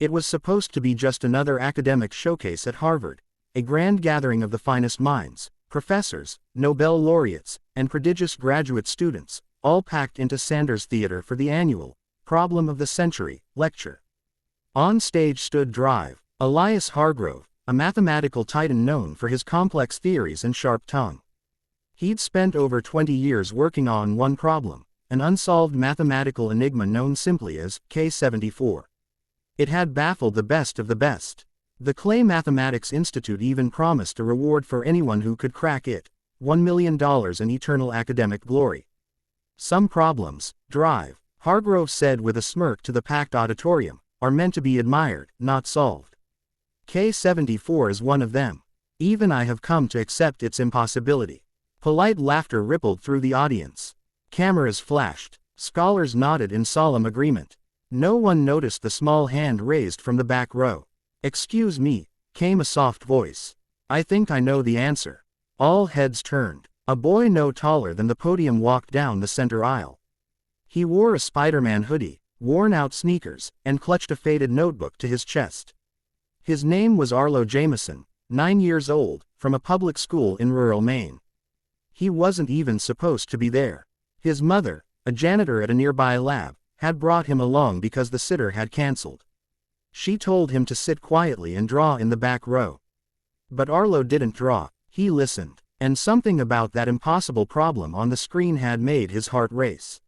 It was supposed to be just another academic showcase at Harvard, a grand gathering of the finest minds, professors, Nobel laureates, and prodigious graduate students, all packed into Sanders Theater for the annual Problem of the Century lecture. On stage stood Drive, Elias Hargrove, a mathematical titan known for his complex theories and sharp tongue. He'd spent over 20 years working on one problem, an unsolved mathematical enigma known simply as K74. It had baffled the best of the best. The Clay Mathematics Institute even promised a reward for anyone who could crack it, $1 million in eternal academic glory. Some problems, Drive, Hargrove said with a smirk to the packed auditorium, are meant to be admired, not solved. K74 is one of them. Even I have come to accept its impossibility. Polite laughter rippled through the audience. Cameras flashed. Scholars nodded in solemn agreement. No one noticed the small hand raised from the back row. "Excuse me," came a soft voice. "I think I know the answer." All heads turned. A boy no taller than the podium walked down the center aisle. He wore a Spider-Man hoodie, worn-out sneakers, and clutched a faded notebook to his chest. His name was Arlo Jameson, 9 years old, from a public school in rural Maine. He wasn't even supposed to be there. His mother, a janitor at a nearby lab, had brought him along because the sitter had canceled. She told him to sit quietly and draw in the back row. But Arlo didn't draw, he listened, and something about that impossible problem on the screen had made his heart race.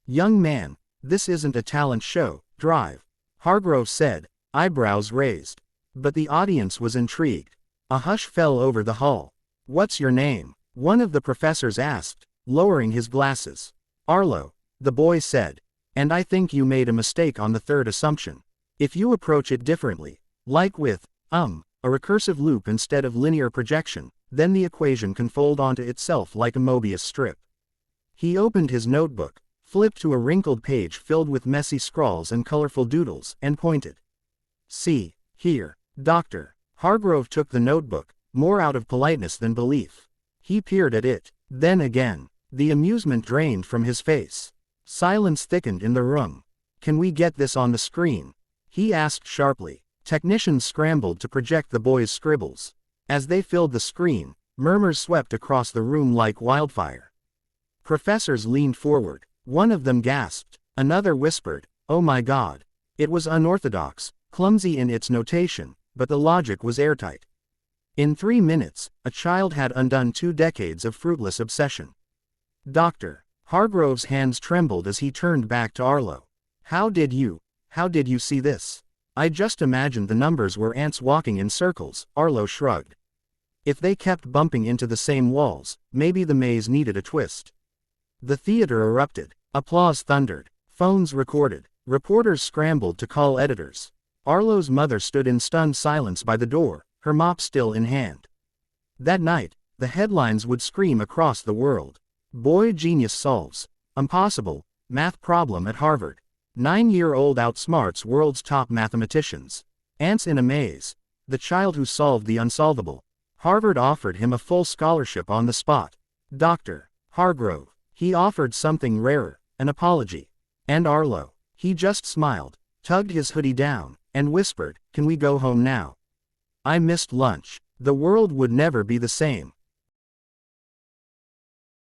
"Young man, this isn't a talent show, Drive," Hargrove said, eyebrows raised. But the audience was intrigued. A hush fell over the hall. "What's your name?" one of the professors asked, lowering his glasses. "Arlo," the boy said. "And I think you made a mistake on the third assumption. If you approach it differently, like with, a recursive loop instead of linear projection, then the equation can fold onto itself like a Mobius strip." He opened his notebook, flipped to a wrinkled page filled with messy scrawls and colorful doodles, and pointed. "See, here, Doctor." Hargrove took the notebook, more out of politeness than belief. He peered at it, then again. The amusement drained from his face. Silence thickened in the room. "Can we get this on the screen?" he asked sharply. Technicians scrambled to project the boy's scribbles. As they filled the screen, murmurs swept across the room like wildfire. Professors leaned forward. One of them gasped. Another whispered, "Oh my God." It was unorthodox, clumsy in its notation, but the logic was airtight. In 3 minutes, a child had undone 2 decades of fruitless obsession. "Doctor." Hargrove's hands trembled as he turned back to Arlo. How did you see this?" "I just imagined the numbers were ants walking in circles," Arlo shrugged. "If they kept bumping into the same walls, maybe the maze needed a twist." The theater erupted. Applause thundered. Phones recorded. Reporters scrambled to call editors. Arlo's mother stood in stunned silence by the door, her mop still in hand. That night, the headlines would scream across the world. "Boy genius solves impossible math problem at Harvard. 9-year-old outsmarts world's top mathematicians. Ants in a maze. The child who solved the unsolvable." Harvard offered him a full scholarship on the spot. Dr. Hargrove. He offered something rarer, an apology. And Arlo. He just smiled, tugged his hoodie down, and whispered, "Can we go home now? I missed lunch." The world would never be the same.